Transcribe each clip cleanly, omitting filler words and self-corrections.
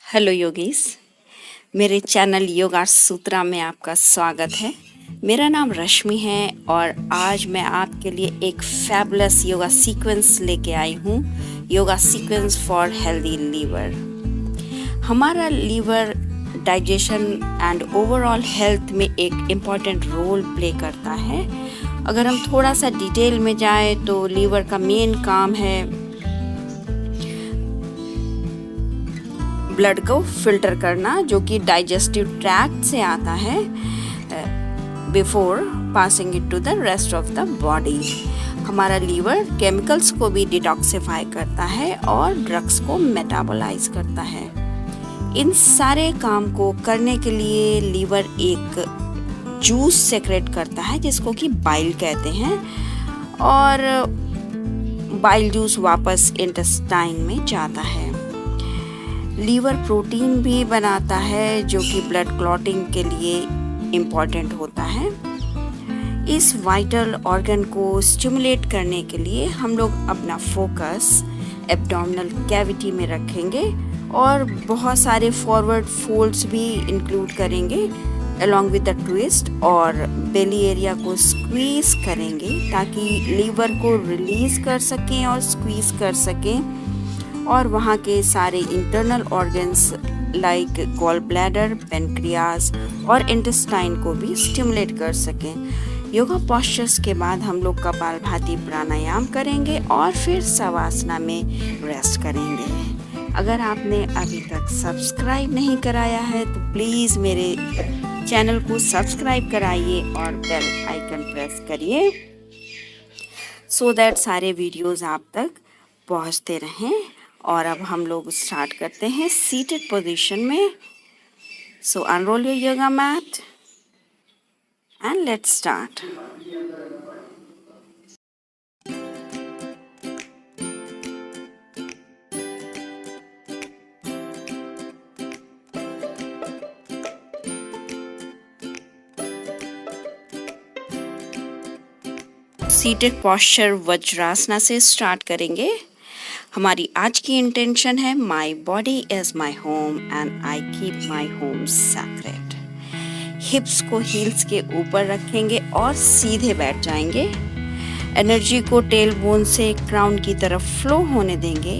Hello yogis, मेरे channel yoga सूत्रा में आपका स्वागत है। मेरा नाम रश्मि है और आज मैं आपके लिए एक फैबुलस योगा सीक्वेंस लेके आई हूँ। Yoga sequence for healthy liver. हमारा liver digestion and overall health में एक इम्पॉर्टेंट रोल प्ले करता है। अगर हम थोड़ा सा डिटेल में जाएं तो लीवर का मेन काम है ब्लड को फिल्टर करना, जो कि डाइजेस्टिव ट्रैक्ट से आता है before passing it to the rest of the body. हमारा लीवर केमिकल्स को भी डिटॉक्सिफाई करता है और ड्रग्स को मेटाबोलाइज करता है। इन सारे काम को करने के लिए लीवर एक जूस सेक्रेट करता है जिसको कि बाइल कहते हैं, और बाइल जूस वापस इंटेस्टाइन में जाता है। लीवर प्रोटीन भी बनाता है जो कि ब्लड क्लॉटिंग के लिए इम्पॉर्टेंट होता है। इस वाइटल ऑर्गन को स्टिमुलेट करने के लिए हम लोग अपना फोकस एब्डोमिनल कैविटी में रखेंगे और बहुत सारे फॉरवर्ड फोल्ड्स भी इंक्लूड करेंगे अलॉन्ग विद द ट्विस्ट, और बेली एरिया को स्क्वीज करेंगे ताकि लीवर को रिलीज कर सकें और स्क्वीज कर सकें, और वहाँ के सारे internal organs like gall bladder, pancreas और इंटेस्टाइन को भी स्टिमुलेट कर सकें। योगा पोस्चर्स के बाद हम लोग कपालभाति प्राणायाम करेंगे और फिर शवासना में रेस्ट करेंगे। अगर आपने अभी तक सब्सक्राइब नहीं कराया है तो प्लीज़ मेरे चैनल को सब्सक्राइब कराइए और बेल आइकन प्रेस करिए सो दैट सारे वीडियोस आप तक पहुंचते रहें। और अब हम लोग स्टार्ट करते हैं सीटेड पोजीशन में। So unroll your yoga mat and let's start. Seated posture Vajrasana से स्टार्ट करेंगे। हमारी आज की इंटेंशन है my body is my home and I keep my home sacred. Hips को हील्स के ऊपर रखेंगे और सीधे बैठ जाएंगे। एनर्जी को टेल बोन से क्राउन की तरफ फ्लो होने देंगे।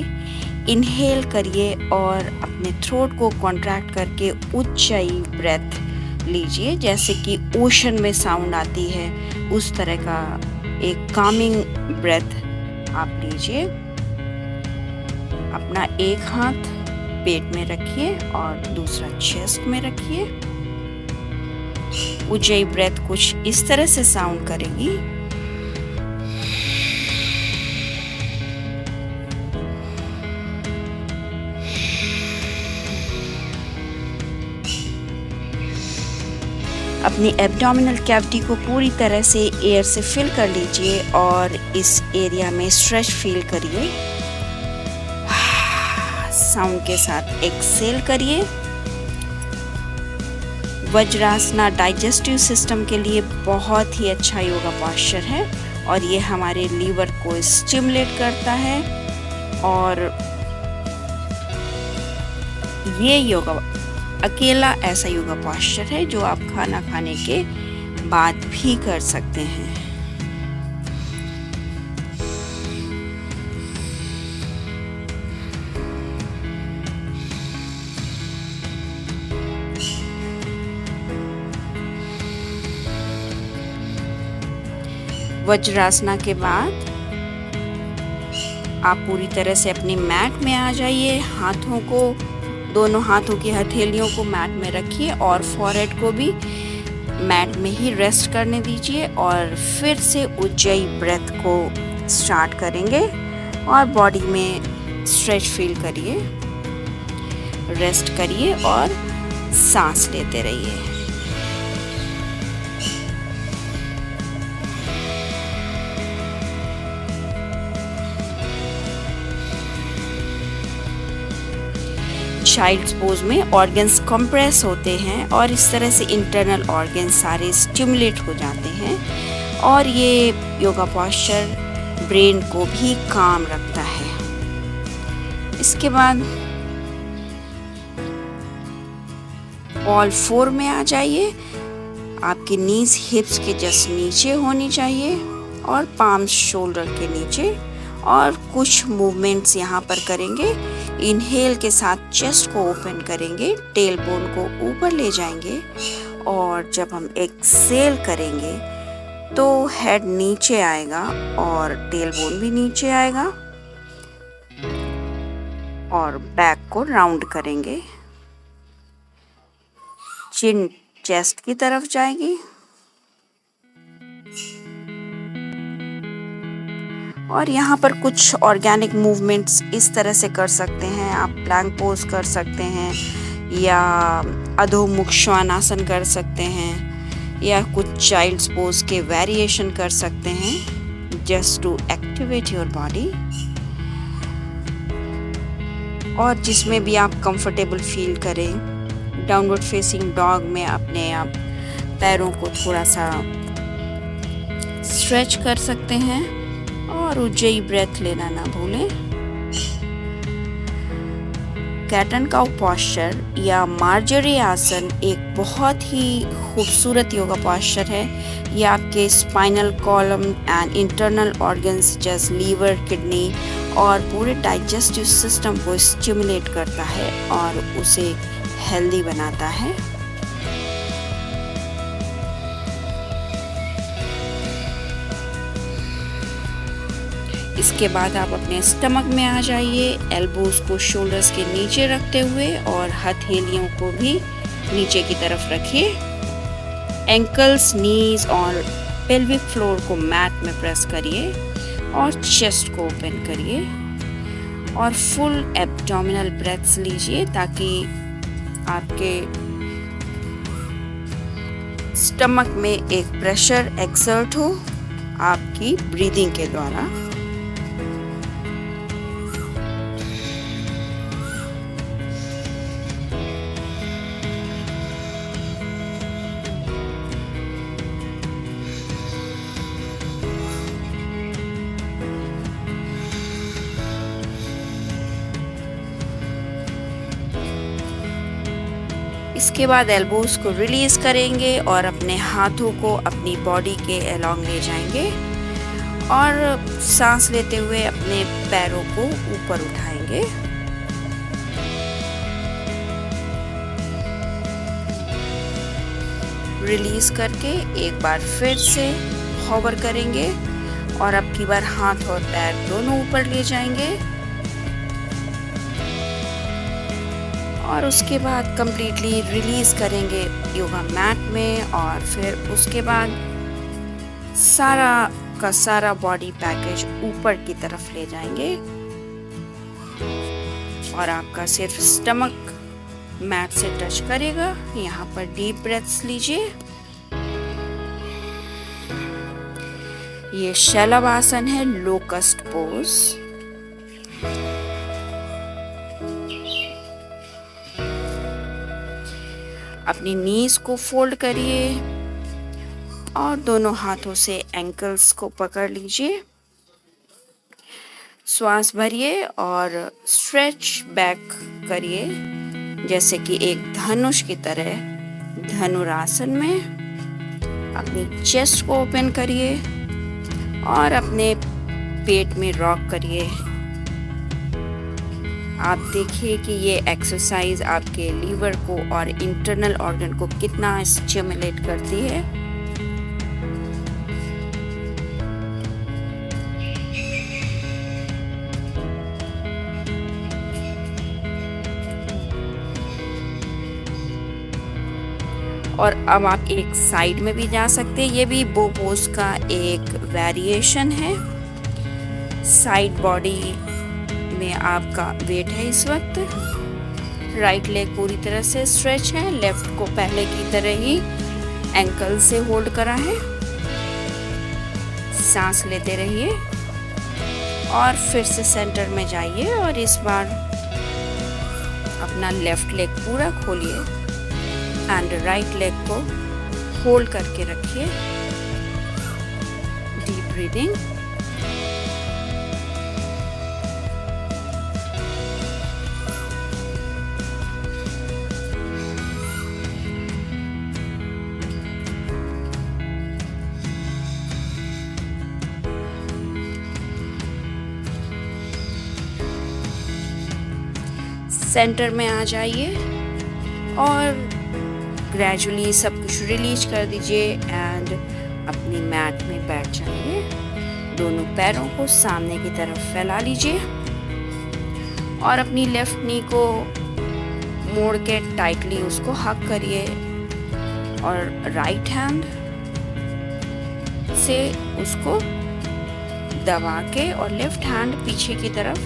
इनहेल करिए और अपने थ्रोट को कॉन्ट्रैक्ट करके ऊंचाई ब्रेथ लीजिए, जैसे कि ओशन में साउंड आती है उस तरह का एक कामिंग ब्रेथ आप लीजिए। अपना एक हाथ पेट में रखिए और दूसरा चेस्ट में रखिए। ऊंचाई ब्रेथ कुछ इस तरह से साउंड करेगी। अपनी एब्डोमिनल कैविटी को पूरी तरह से एयर से फिल कर लीजिए और इस एरिया में स्ट्रेच फील करिए। साउंड के साथ एक्सेल करिए। वज्रासना डाइजेस्टिव सिस्टम के लिए बहुत ही अच्छा योगा पोस्चर है और ये हमारे लीवर को स्टिमुलेट करता है, और ये योगा अकेला ऐसा योगा पोस्चर है जो आप खाना खाने के बाद भी कर सकते हैं। वज्रासना के बाद आप पूरी तरह से अपनी मैट में आ जाइए। हाथों को, दोनों हाथों की हथेलियों को मैट में रखिए और फॉरहेड को भी मैट में ही रेस्ट करने दीजिए, और फिर से ऊंचाई ब्रेथ को स्टार्ट करेंगे और बॉडी में स्ट्रेच फील करिए। रेस्ट करिए और सांस लेते रहिए। चाइल्ड्स पोज में ऑर्गन्स कंप्रेस होते हैं और इस तरह से इंटरनल ऑर्गन्स सारे स्टिमुलेट हो जाते हैं, और ये योगा पोस्चर ब्रेन को भी काम रखता है। इसके बाद ऑल फोर में आ जाइए। आपकी नीज हिप्स के जस्ट नीचे होनी चाहिए और पाम्स शोल्डर के नीचे। और कुछ मूवमेंट्स यहाँ पर करेंगे। इनहेल के साथ चेस्ट को ओपन करेंगे, टेल बोन को ऊपर ले जाएंगे, और जब हम एक्सेल करेंगे तो हेड नीचे आएगा और टेल बोन भी नीचे आएगा, और बैक को राउंड करेंगे। चिन चेस्ट की तरफ जाएगी और यहाँ पर कुछ ऑर्गेनिक मूवमेंट्स इस तरह से कर सकते हैं। आप प्लैंक पोज कर सकते हैं या अधोमुख श्वानासन कर सकते हैं या कुछ चाइल्ड्स पोज के वेरिएशन कर सकते हैं, just to activate your body. और जिसमें भी आप कंफर्टेबल फील करें। डाउनवर्ड फेसिंग डॉग में अपने आप पैरों को थोड़ा सा स्ट्रेच कर सकते हैं और ऊंचाई ब्रेथ लेना ना भूलें। कैट एंड काउ पोस्चर या मार्जरी आसन एक बहुत ही खूबसूरत योगा पोस्चर है। ये आपके spinal column and internal organs जैसे लीवर, किडनी और पूरे डाइजेस्टिव सिस्टम को स्टिमुलेट करता है और उसे हेल्दी बनाता है। इसके बाद आप अपने स्टमक में आ जाइए। एल्बोज को शोल्डर्स के नीचे रखते हुए और हथेलियों को भी नीचे की तरफ रखिए। एंकल्स, नीज और पेल्विक फ्लोर को मैट में प्रेस करिए और चेस्ट को ओपन करिए और फुल एब्डोमिनल ब्रेथ्स लीजिए ताकि आपके स्टमक में एक प्रेशर एक्सर्ट हो आपकी ब्रीदिंग के द्वारा। इसके बाद एल्बोज को रिलीज करेंगे और अपने हाथों को अपनी बॉडी के अलोंग ले जाएंगे और सांस लेते हुए अपने पैरों को ऊपर उठाएंगे। रिलीज करके एक बार फिर से हॉवर करेंगे और अब की बार हाथ और पैर दोनों ऊपर ले जाएंगे और उसके बाद कंप्लीटली रिलीज करेंगे योगा मैट में। और फिर उसके बाद सारा का सारा बॉडी पैकेज ऊपर की तरफ ले जाएंगे और आपका सिर्फ स्टमक मैट से टच करेगा। यहाँ पर डीप ब्रेथ्स लीजिए। ये शलभ आसन है, लोकस्ट पोज। अपनी नीज को फोल्ड करिए और दोनों हाथों से एंकल्स को पकड़ लीजिए। श्वास भरिए और स्ट्रेच बैक करिए जैसे कि एक धनुष की तरह धनुरासन में। अपनी चेस्ट को ओपन करिए और अपने पेट में रॉक करिए। आप देखिए कि ये एक्सरसाइज आपके लीवर को और इंटरनल ऑर्गन को कितना स्टिमुलेट करती है। और अब आप एक साइड में भी जा सकते हैं। ये भी बो पोज का एक वेरिएशन है। साइड बॉडी में आपका वेट है इस वक्त। राइट लेग पूरी तरह से स्ट्रेच है, लेफ्ट को पहले की तरह ही एंकल से होल्ड करा है। सांस लेते रहिए और फिर से सेंटर में जाइए और इस बार अपना लेफ्ट लेग पूरा खोलिए एंड राइट लेग को होल्ड करके रखिए। Deep breathing. सेंटर में आ जाइए और ग्रेजुअली सब कुछ रिलीज कर दीजिए एंड अपनी मैट में बैठ जाइए। दोनों पैरों को सामने की तरफ फैला लीजिए और अपनी लेफ्ट नी को मोड़ के टाइटली उसको हक करिए और राइट हैंड से उसको दबा के और लेफ्ट हैंड पीछे की तरफ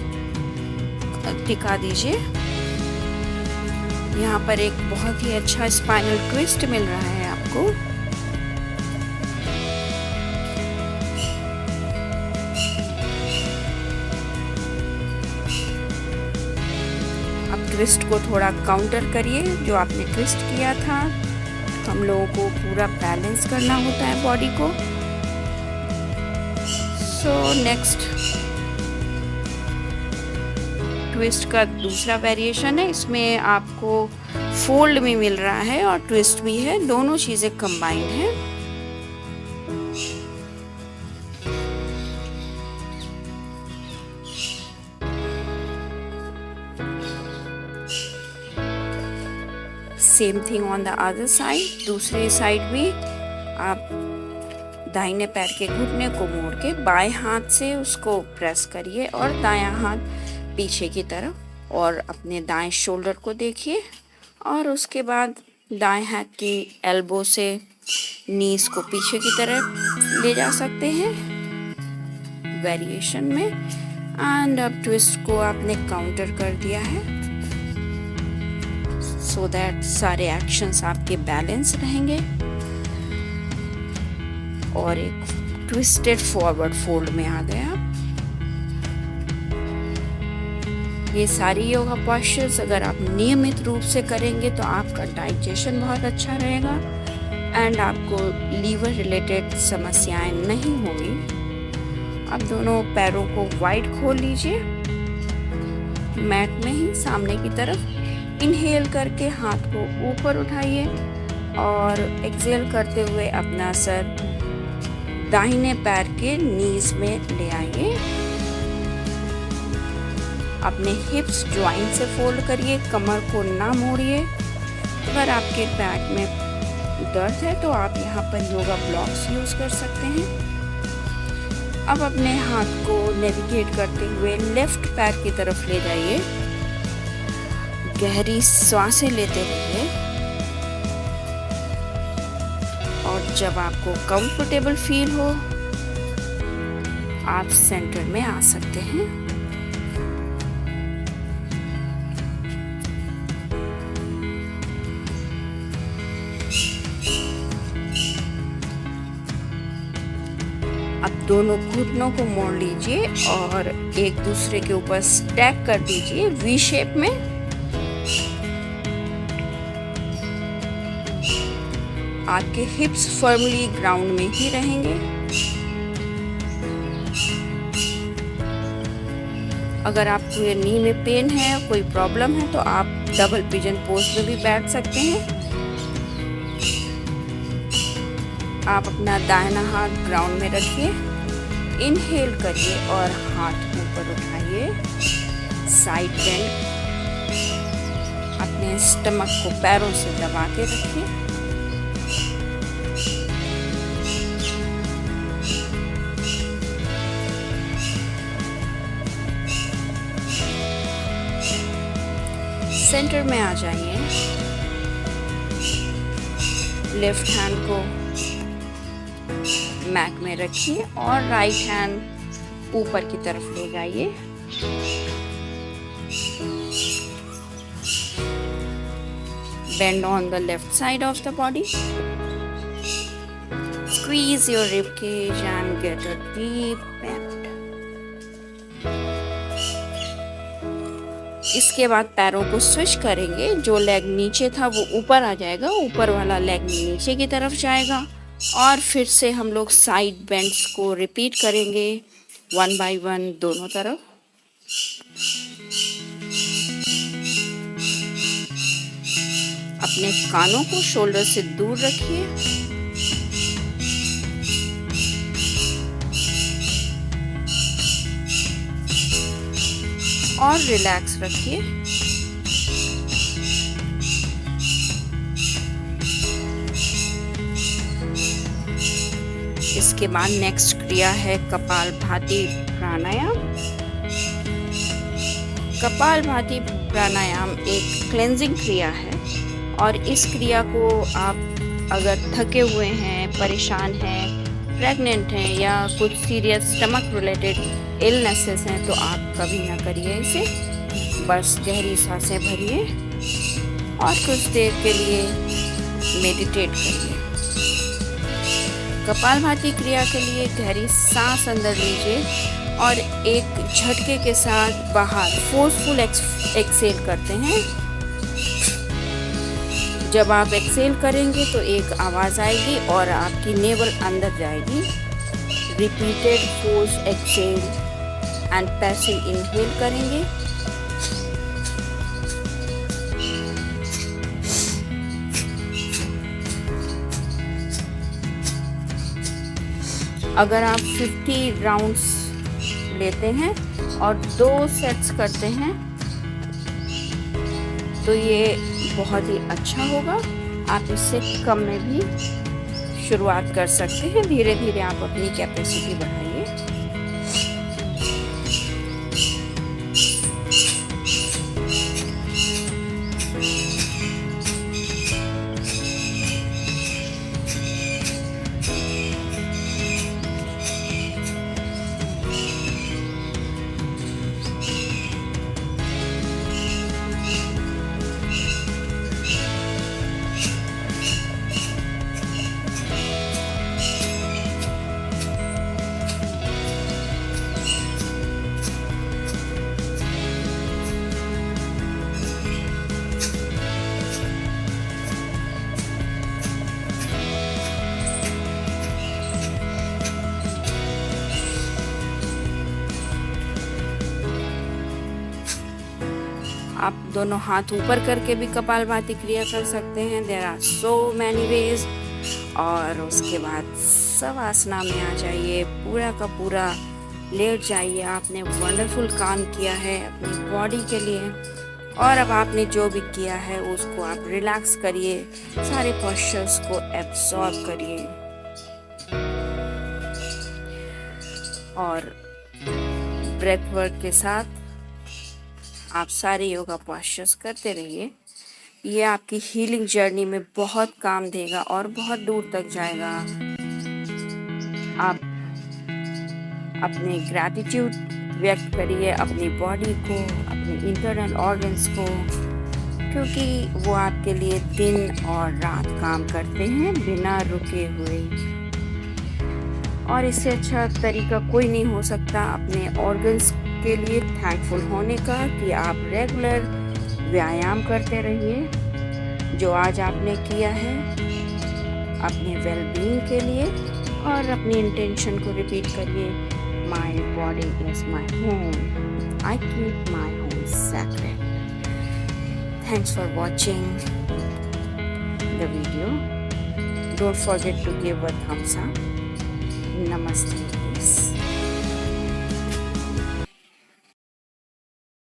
टिका दीजिए। यहाँ पर एक बहुत ही अच्छा स्पाइनल ट्विस्ट मिल रहा है आपको। अब ट्विस्ट को थोड़ा काउंटर करिए। जो आपने ट्विस्ट किया था, हम लोगों को पूरा बैलेंस करना होता है बॉडी को। सो नेक्स्ट ट्विस्ट का दूसरा वेरिएशन है। इसमें आपको फोल्ड भी मिल रहा है और ट्विस्ट भी है, दोनों चीजें कंबाइंड हैं। Same thing on the other side. दूसरी साइड भी आप दाहिने पैर के घुटने को मोड़ के बाएं हाथ से उसको प्रेस करिए और दायां हाथ पीछे की तरफ और अपने दाएं शोल्डर को देखिए और उसके बाद दाएं हाथ की एल्बो से नीज को पीछे की तरफ ले जा सकते हैं वेरिएशन में। एंड अब ट्विस्ट को आपने काउंटर कर दिया है सो दैट सारे एक्शंस आपके बैलेंस रहेंगे और एक ट्विस्टेड फॉरवर्ड फोल्ड में आ गए आप। ये सारी योगा पोस्चर्स अगर आप नियमित रूप से करेंगे तो आपका डाइजेशन बहुत अच्छा रहेगा एंड आपको लीवर रिलेटेड समस्याएं नहीं होगी। अब दोनों पैरों को वाइड खोल लीजिए मैट में ही सामने की तरफ। इनहेल करके हाथ को ऊपर उठाइए और एक्सहेल करते हुए अपना सर दाहिने पैर के नीज में ले आइए। अपने हिप्स ज्वाइंट से फोल्ड करिए, कमर को ना मोड़िए। अगर आपके बैक में दर्द है तो आप यहाँ पर योगा ब्लॉक्स यूज कर सकते हैं। अब अपने हाथ को नेविगेट करते हुए लेफ्ट पैर की तरफ ले जाइए। गहरी सांसें लेते रहिए और जब आपको कंफर्टेबल फील हो आप सेंटर में आ सकते हैं। अब दोनों घुटनों को मोड़ लीजिए और एक दूसरे के ऊपर स्टैक कर दीजिए वी शेप में। आपके हिप्स फर्मली ग्राउंड में ही रहेंगे। अगर आपको नी में पेन है, कोई प्रॉब्लम है तो आप डबल पिजन पोज में भी बैठ सकते हैं। आप अपना दाहिना हाथ ग्राउंड में रखिए, इनहेल करिए और हाथ ऊपर उठाइए, साइड बेंड। अपने स्टमक को पैरों से दबा के रखिए। सेंटर में आ जाइए। लेफ्ट हैंड को मैट में रखिए और राइट हैंड ऊपर की तरफ ले जाइए। Bend on the left side of the body. Squeeze your rib cage and get a deep bend. इसके बाद पैरों को स्विच करेंगे। जो लेग नीचे था वो ऊपर आ जाएगा, ऊपर वाला लेग नीचे की तरफ जाएगा और फिर से हम लोग साइड बेंड्स को रिपीट करेंगे 1 by 1 दोनों तरफ। अपने कानों को शोल्डर से दूर रखिए। और रिलैक्स रखिए। इसके बाद नेक्स्ट क्रिया है कपालभाति प्राणायाम। कपालभाति प्राणायाम एक क्लेंजिंग क्रिया है और इस क्रिया को आप अगर थके हुए हैं, परेशान हैं, प्रेग्नेंट हैं या कुछ सीरियस स्टमक रिलेटेड इलनेसेस हैं तो आप कभी ना करिए इसे। बस गहरी सांसें भरिए और कुछ देर के लिए मेडिटेट करिए। कपालभाति क्रिया के लिए गहरी सांस अंदर लीजिए और एक झटके के साथ बाहर फोर्सफुल एक्सेल करते हैं। जब आप एक्सेल करेंगे तो एक आवाज़ आएगी और आपकी नेवल अंदर जाएगी। Repeated force exhale and passive inhale करेंगे। अगर आप 50 राउंड्स लेते हैं और 2 सेट्स करते हैं तो ये बहुत ही अच्छा होगा। आप इससे कम में भी शुरुआत कर सकते हैं। धीरे धीरे आप अपनी कैपेसिटी बढ़ाइए। आप दोनों हाथ ऊपर करके भी कपालभाति क्रिया कर सकते हैं। There are so many ways. और उसके बाद शवासना में आ जाइए, पूरा का पूरा लेट जाइए। आपने वंडरफुल काम किया है अपनी बॉडी के लिए और अब आपने जो भी किया है उसको आप रिलैक्स करिए, सारे पोस्चर्स को एब्सॉर्ब करिए और ब्रेथ वर्क के साथ आप सारे योगा पोस्चर्स करते रहिए। ये आपकी हीलिंग जर्नी में बहुत काम देगा और बहुत दूर तक जाएगा। आप अपने ग्रैटिट्यूड व्यक्त करिए अपनी बॉडी को, अपने इंटरनल ऑर्गन्स को, क्योंकि वो आपके लिए दिन और रात काम करते हैं बिना रुके हुए। और इससे अच्छा तरीका कोई नहीं हो सकता अपने ऑर्गन्स के लिए थैंकफुल होने का कि आप रेगुलर व्यायाम करते रहिए जो आज आपने किया है अपने वेलबींग के लिए, और अपनी इंटेंशन को रिपीट करिए। My body is my home, I keep my home sacred. Thanks for watching the video. Don't forget to give a thumbs up. Namaste.